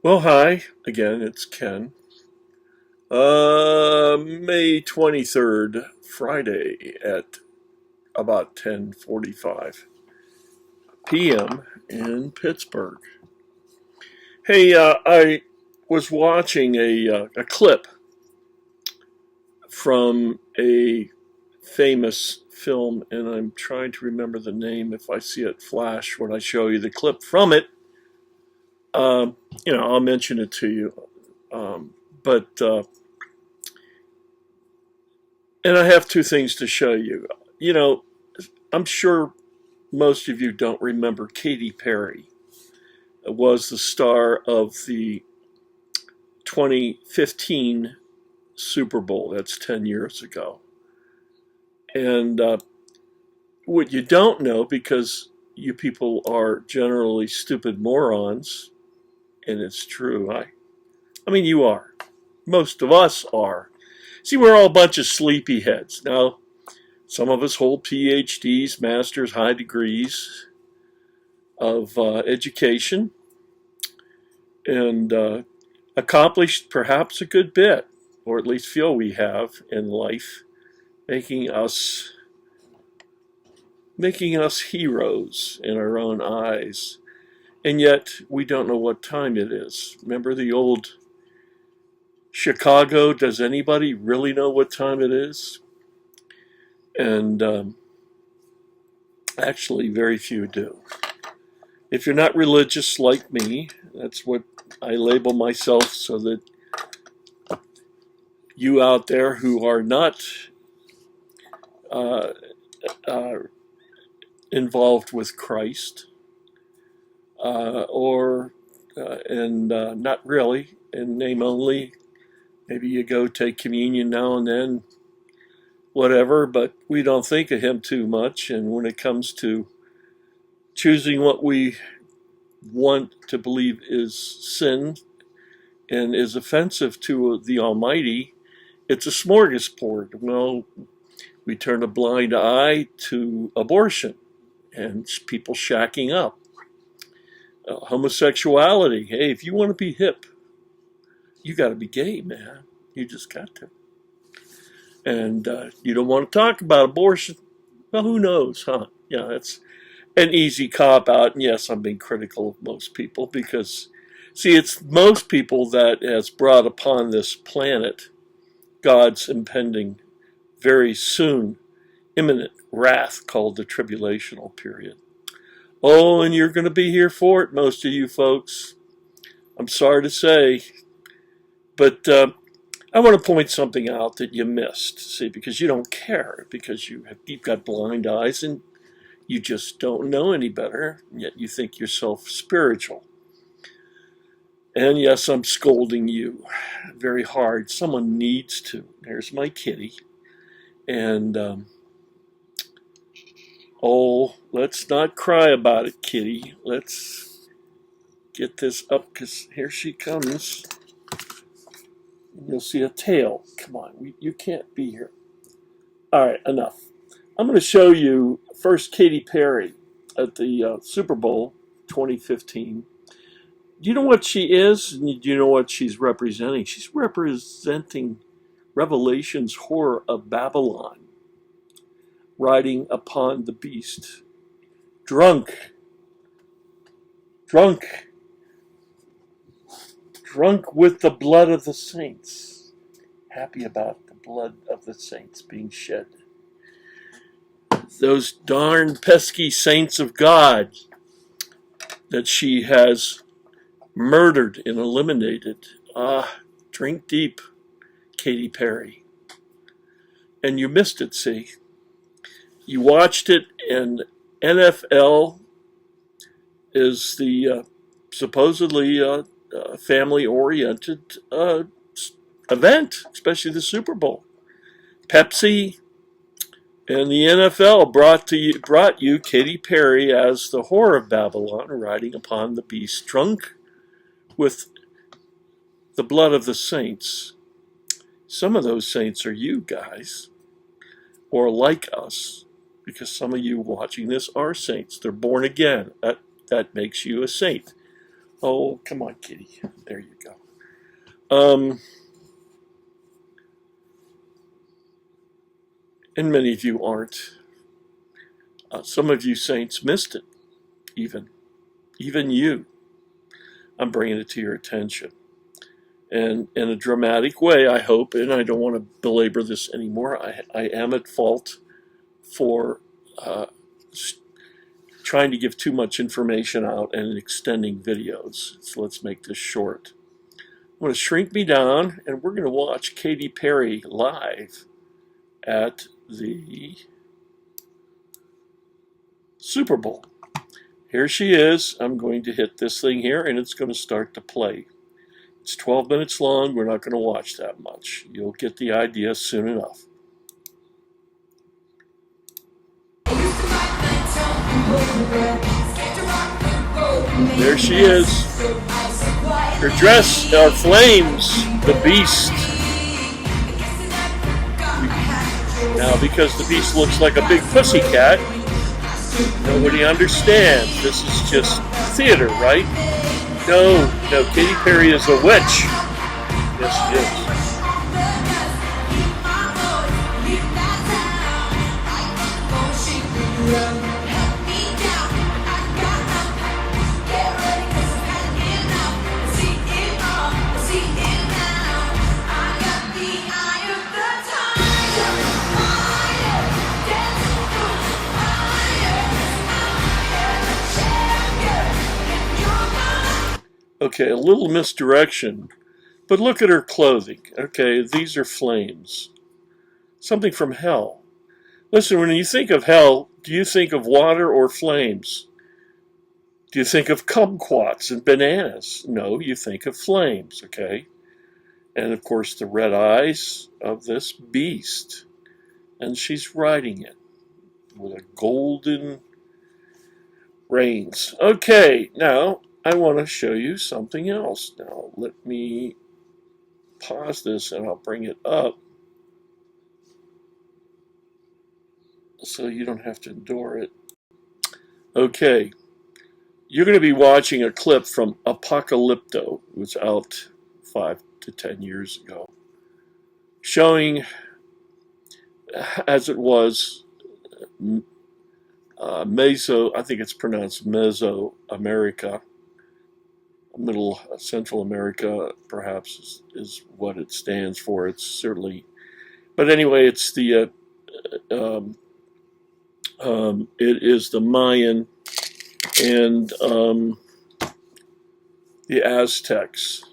Well, hi again. It's Ken. May 23rd, Friday at about 10:45 p.m. in Pittsburgh. Hey, I was watching a clip from a famous film, and I'm trying to remember the name. If I see it flash when I show you the clip from it, um, I'll mention it to you. But and I have two things to show you. You know, I'm sure most of you don't remember Katy Perry was the star of the 2015 Super Bowl. That's 10 years ago. And what you don't know, because you people are generally stupid morons, and it's true. I mean, you are. Most of us are. See, we're all a bunch of sleepyheads. Now, some of us hold PhDs, masters, high degrees of education, and accomplished perhaps a good bit, or at least feel we have in life, making us making us heroes in our own eyes. And yet we don't know what time it is. Remember the old Chicago, does anybody really know what time it is? And actually, very few do. If you're not religious like me, that's what I label myself, so that you out there who are not uh, uh, involved with Christ, or and not really, in name only. Maybe you go take communion now and then, whatever, but we don't think of him too much. And when it comes to choosing what we want to believe is sin and is offensive to the Almighty, it's a smorgasbord. Well, we turn a blind eye to abortion and people shacking up. Homosexuality. Hey, if you want to be hip, you got to be gay, man. You just got to. And you don't want to talk about abortion. Well, who knows, huh? Yeah, that's an easy cop out. And yes, I'm being critical of most people because, see, it's most people that has brought upon this planet God's impending, very soon, imminent wrath called the tribulational period. Oh, and you're going to be here for it, most of you folks. I'm sorry to say. But I want to point something out that you missed, see, because you don't care, because you've got blind eyes and you just don't know any better, and yet you think yourself spiritual. And yes, I'm scolding you very hard. Someone needs to. There's my kitty. And, oh, let's not cry about it, kitty. Let's get this up, because here she comes. You'll see a tail. Come on, you can't be here. All right, enough. I'm going to show you first Katy Perry at the Super Bowl 2015. Do you know what she is? Do you know what she's representing? She's representing Revelation's horror of Babylon, riding upon the beast, drunk, drunk, drunk with the blood of the saints, happy about the blood of the saints being shed. Those darn pesky saints of God that she has murdered and eliminated. Ah, drink deep, Katy Perry. And you missed it, see? You watched it, and NFL is the supposedly family-oriented event, especially the Super Bowl. Pepsi and the NFL brought you Katy Perry as the whore of Babylon, riding upon the beast, drunk with the blood of the saints. Some of those saints are you guys, or like us, because some of you watching this are saints. They're born again. That makes you a saint. Oh, come on, kitty. There you go. And many of you aren't. Some of you saints missed it, even you. I'm bringing it to your attention. And in a dramatic way, I hope, and I don't want to belabor this anymore, I am at fault for trying to give too much information out and extending videos. So let's make this short. I'm going to shrink me down, and we're going to watch Katy Perry live at the Super Bowl. Here she is. I'm going to hit this thing here, and it's going to start to play. It's 12 minutes long. We're not going to watch that much. You'll get the idea soon enough. There she is. Her dress are flames, the beast. Now, because the beast looks like a big pussycat, nobody understands. This is just theater, right? No, Katy Perry is a witch. Yes, she is. Okay, a little misdirection, but look at her clothing. Okay, these are flames. Something from hell. Listen, when you think of hell, do you think of water or flames? Do you think of kumquats and bananas? No, you think of flames, okay? And of course, the red eyes of this beast. And she's riding it with a golden reins. Okay, now I want to show you something else. Now, let me pause this and I'll bring it up so you don't have to endure it. Okay, you're going to be watching a clip from Apocalypto. It was out 5 to 10 years ago, showing, as it was, I think it's pronounced Mesoamerica, Middle Central America, perhaps is what it stands for. It's certainly, but anyway, it's the it is the Mayan and the Aztecs.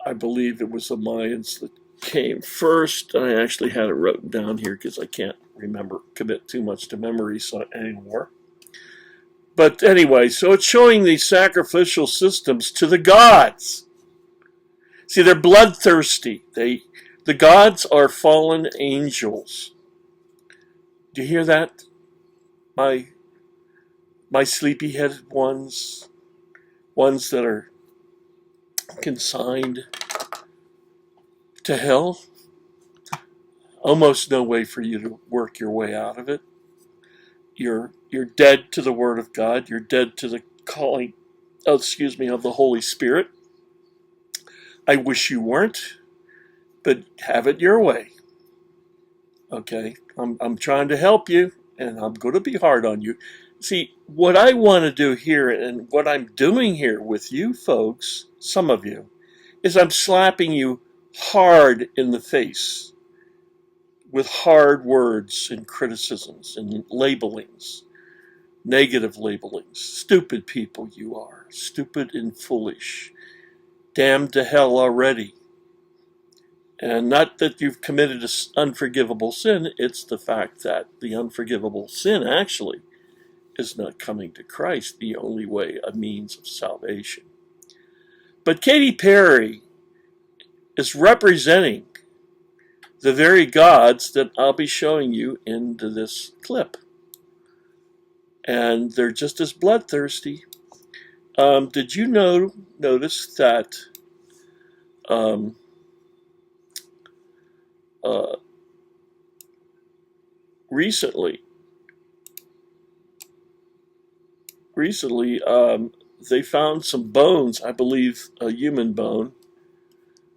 I believe it was the Mayans that came first. I actually had it written down here because I can't commit too much to memory anymore. But anyway, so it's showing these sacrificial systems to the gods. See, they're bloodthirsty. The gods are fallen angels. Do you hear that? My sleepy-headed ones that are consigned to hell. Almost no way for you to work your way out of it. You're dead to the Word of God. You're dead to the calling, of the Holy Spirit. I wish you weren't, but have it your way. Okay, I'm trying to help you, and I'm going to be hard on you. See, what I want to do here, and what I'm doing here with you folks, some of you, is I'm slapping you hard in the face with hard words and criticisms and labelings, negative labelings. Stupid people you are, stupid and foolish, damned to hell already. And not that you've committed an unforgivable sin, it's the fact that the unforgivable sin actually is not coming to Christ, the only way, a means of salvation. But Katy Perry is representing the very gods that I'll be showing you into this clip. And they're just as bloodthirsty. Did you notice that recently, they found some bones, I believe a human bone,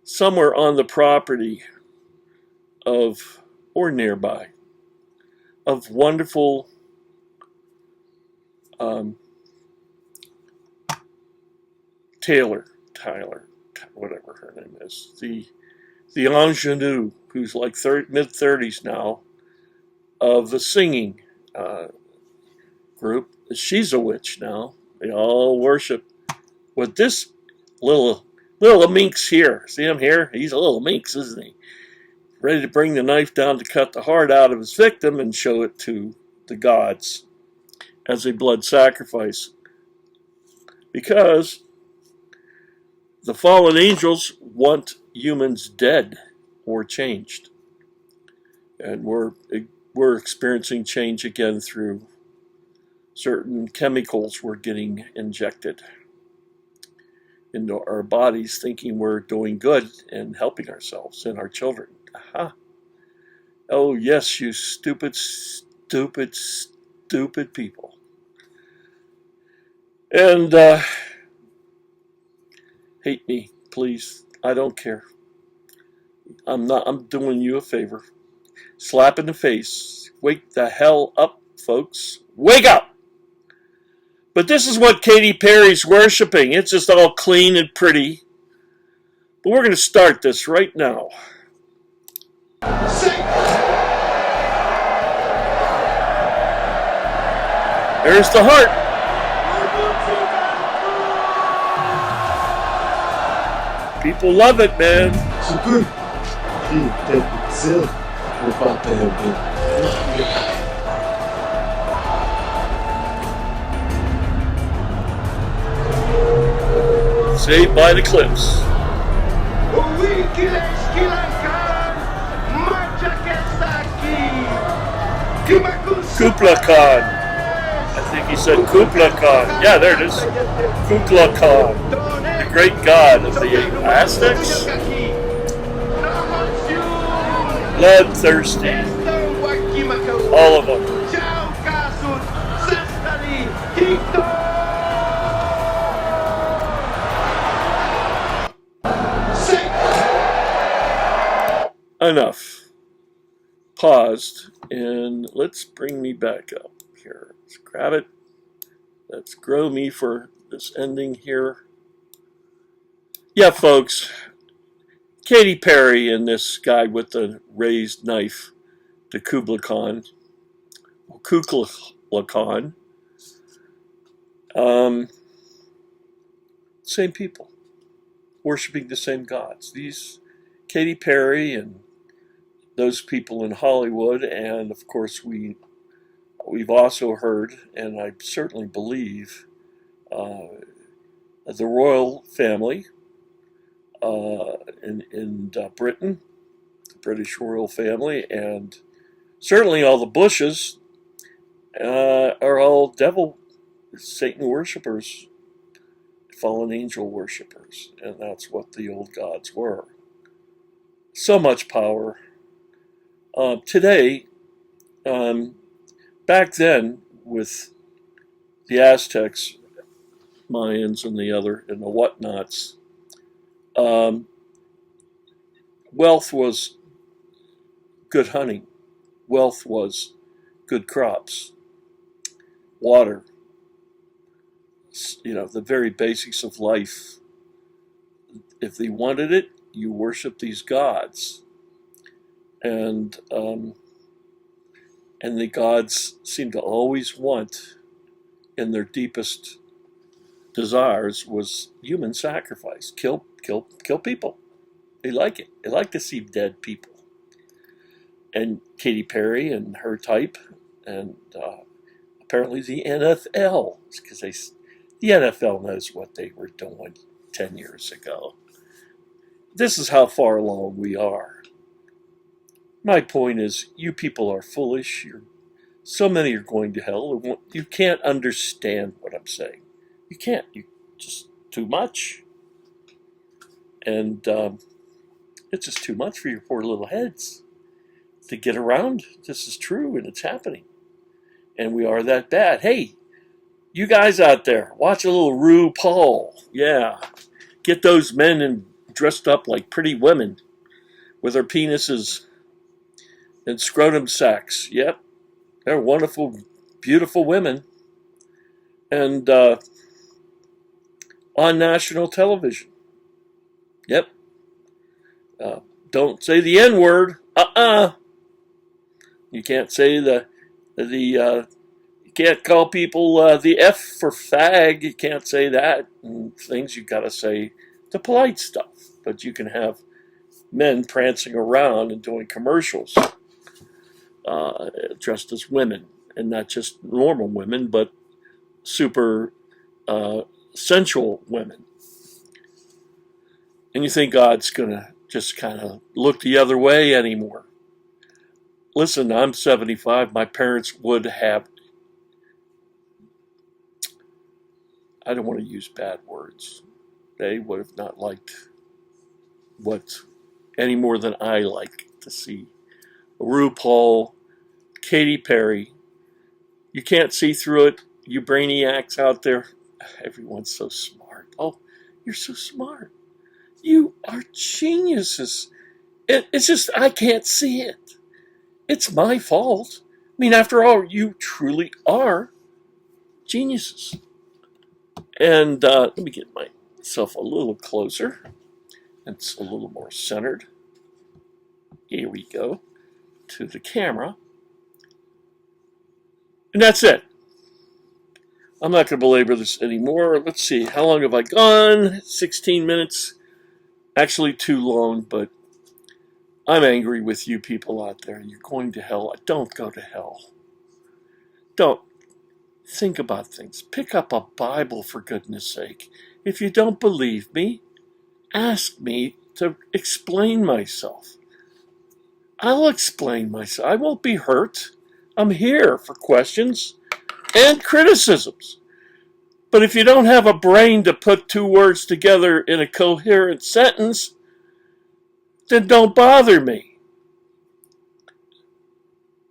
somewhere on the property of, or nearby, of wonderful um, Tyler, whatever her name is, the ingenue, who's like mid-30s now, of the singing group. She's a witch now. They all worship with this little minx here. See him here? He's a little minx, isn't he? Ready to bring the knife down to cut the heart out of his victim and show it to the gods as a blood sacrifice. Because the fallen angels want humans dead or changed. And we're experiencing change again through certain chemicals we're getting injected into our bodies, thinking we're doing good and helping ourselves and our children. Aha. Oh, yes, you stupid, stupid, stupid people. And hate me, please. I don't care. I'm doing you a favor. Slap in the face. Wake the hell up, folks. Wake up! But this is what Katy Perry's worshiping. It's just all clean and pretty. But we're going to start this right now. There's the heart. People love it, man. Saved by the clips. Kublai Khan. I think he said Kublai Khan. Yeah, there it is. Kublai Khan, the great god of the Aztecs. Bloodthirsty. All of them. Enough. Paused, and let's bring me back up here. Let's grab it. Let's grow me for this ending here. Yeah, folks. Katy Perry and this guy with the raised knife, the Kublai Khan, same people, worshiping the same gods. These Katy Perry and those people in Hollywood, and of course we've also heard, and I certainly believe, the royal family in Britain, the British royal family, and certainly all the Bushes are all devil, Satan worshippers, fallen angel worshippers, and that's what the old gods were. So much power. Today, back then, with the Aztecs, Mayans, and the whatnots, wealth was good hunting. Wealth was good crops, water, the very basics of life. If they wanted it, you worship these gods. And the gods seem to always want, in their deepest desires, was human sacrifice. Kill people. They like it. They like to see dead people. And Katy Perry and her type, and apparently the NFL, because the NFL knows what they were doing 10 years ago. This is how far along we are. My point is, you people are foolish. So many are going to hell. You can't understand what I'm saying. You can't. You just too much. And it's just too much for your poor little heads to get around. This is true, and it's happening. And we are that bad. Hey, You guys out there, watch a little RuPaul. Yeah. Get those men dressed up like pretty women with their penises and scrotum sacks. Yep. They're wonderful, beautiful women. And on national television. Yep. Uh, don't say the N word. You can't say you can't call people the F for fag. You can't say that. And things you got to say the polite stuff. But you can have men prancing around and doing commercials dressed as women, and not just normal women, but super sensual women. And you think God's going to just kind of look the other way anymore. Listen, I'm 75. My parents would have, I don't want to use bad words. They would have not liked what any more than I like to see. RuPaul, Katy Perry. You can't see through it. You brainiacs out there. Everyone's so smart. Oh, you're so smart. You are geniuses. It's just, I can't see it. It's my fault. I mean, after all, you truly are geniuses. And let me get myself a little closer. It's a little more centered. Here we go. To the camera. And that's it. I'm not going to belabor this anymore. Let's see. How long have I gone? 16 minutes. Actually, too long, but I'm angry with you people out there. You're going to hell. Don't go to hell. Don't. Think about things. Pick up a Bible, for goodness sake. If you don't believe me, ask me to explain myself. I'll explain myself. I won't be hurt. I'm here for questions and criticisms. But if you don't have a brain to put two words together in a coherent sentence, then don't bother me.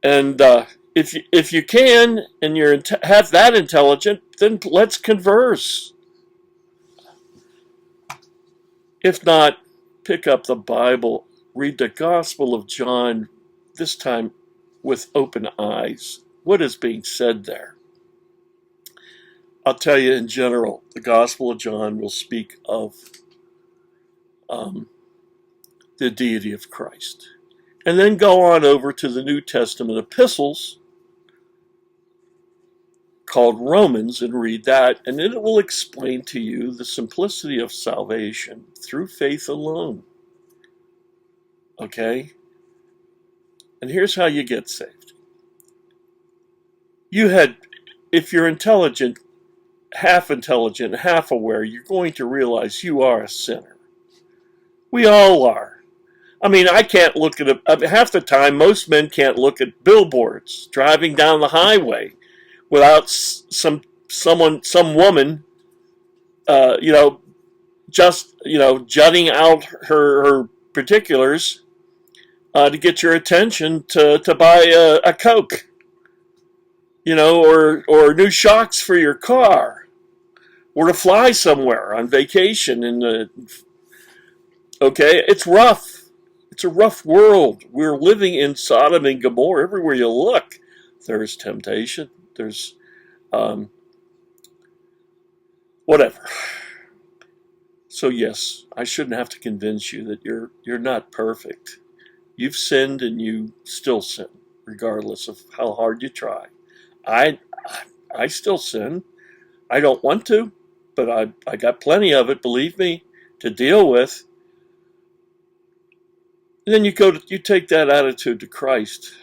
And if you can, and you're have that intelligent, then let's converse. If not, pick up the Bible, read the Gospel of John, this time with open eyes. What is being said there? I'll tell you in general, the Gospel of John will speak of the deity of Christ. And then go on over to the New Testament epistles called Romans and read that, and it will explain to you the simplicity of salvation through faith alone. Okay? And here's how you get saved. If you're intelligent, half aware, you're going to realize you are a sinner. We all are. I mean, I can't look at half the time, most men can't look at billboards driving down the highway without some woman, jutting out her particulars to get your attention to buy a Coke, or new shocks for your car, or to fly somewhere on vacation. Okay, it's rough. It's a rough world. We're living in Sodom and Gomorrah. Everywhere you look, there's temptation. There's whatever. So yes, I shouldn't have to convince you that you're not perfect. You've sinned and you still sin, regardless of how hard you try. I still sin. I don't want to, but I got plenty of it, believe me, to deal with. And then you take that attitude to Christ,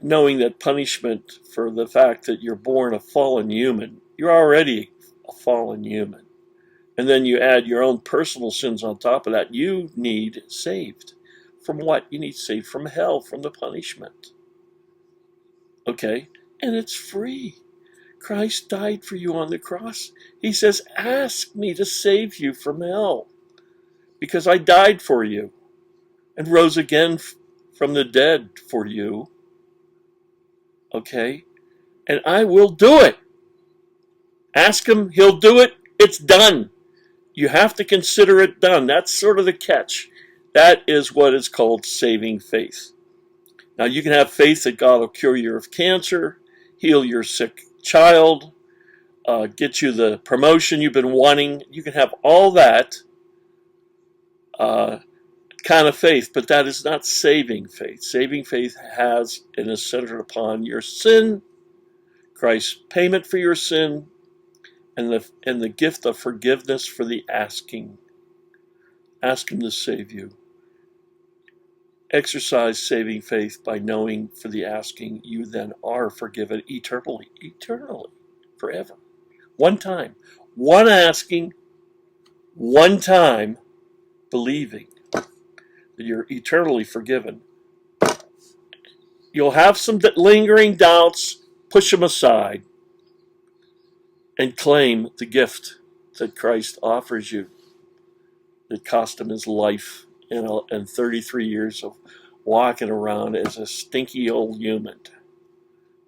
knowing that punishment for the fact that you're born a fallen human. You're already a fallen human. And then you add your own personal sins on top of that. You need saved. From what? You need saved from hell, from the punishment. Okay? And it's free. Christ died for you on the cross. He says, ask me to save you from hell, because I died for you and rose again from the dead for you. Okay? and I will do it. Ask him, he'll do it. It's done. You have to consider it done. That's sort of the catch. That is what is called saving faith. Now, you can have faith that God will cure you of cancer, heal your sick child, get you the promotion you've been wanting. You can have all that kind of faith, but that is not saving faith. Saving faith has and is centered upon your sin, Christ's payment for your sin, and the gift of forgiveness for the asking. Ask him to save you. Exercise saving faith by knowing for the asking you then are forgiven eternally, forever. One time, one asking, one time believing that you're eternally forgiven. You'll have some lingering doubts, push them aside, and claim the gift that Christ offers you that cost him his life and 33 years of walking around as a stinky old human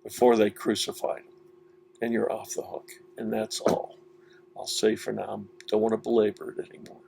before they crucified him. And you're off the hook. And that's all I'll say for now. I don't want to belabor it anymore.